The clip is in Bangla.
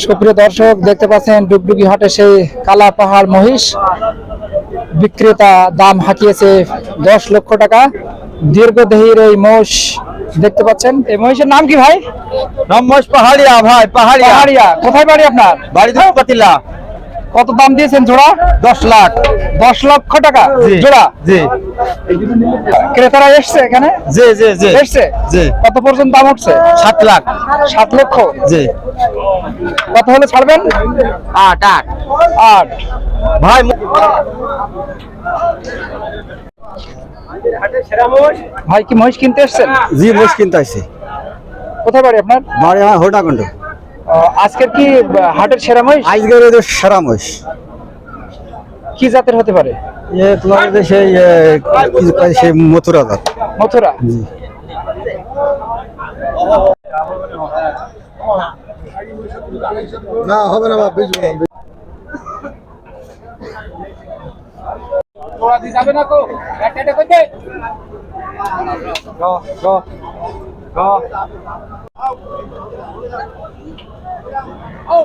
সুপ্রিয় দর্শক, দেখতে পাচ্ছেন ডুগডুগি হাটে সেই কালা পাহাড় মহিষ বিক্রেতা দাম হাঁকিয়েছে 10 লক্ষ টাকা। দীর্ঘদেহীর এই মোষ দেখতে পাচ্ছেন। এই মহিষের নাম কি ভাই? মহিষ পাহাড়িয়া ভাই, পাহাড়িয়া। পাহাড়িয়া। কোথায় বাড়ি আপনার? বাড়িতে পাতিলা। কত দাম দিয়েছেন জোড়া? 10 লাখ। 10 লক্ষ টাকা জোড়া। জি। ক্রেতারা এসছে এখানে? জি জি জি এসছে। জি। কত পর্যন্ত দাম উঠছে? 7 লাখ। 7 লক্ষ। জি। কত হলে ছাড়বেন? 8 ভাই। ভাই কি মহিষ কিনতে এসছেন? জি, মহিষ কিনতে আসছি। কোথায় বাড়ি আপনার? বাড়ি আমার হোটাকন্ড। আজকের কি হাটের সেরা মহিষ? আজকের এই সেরা মহিষ। কি জাতের হতে পারে? তোমার সেই সেই মথুরা জাত। মথুরা। জি। না হবে না বাবা, তোরা দি যাবে না তো? একটা কইতে গো গো গো ও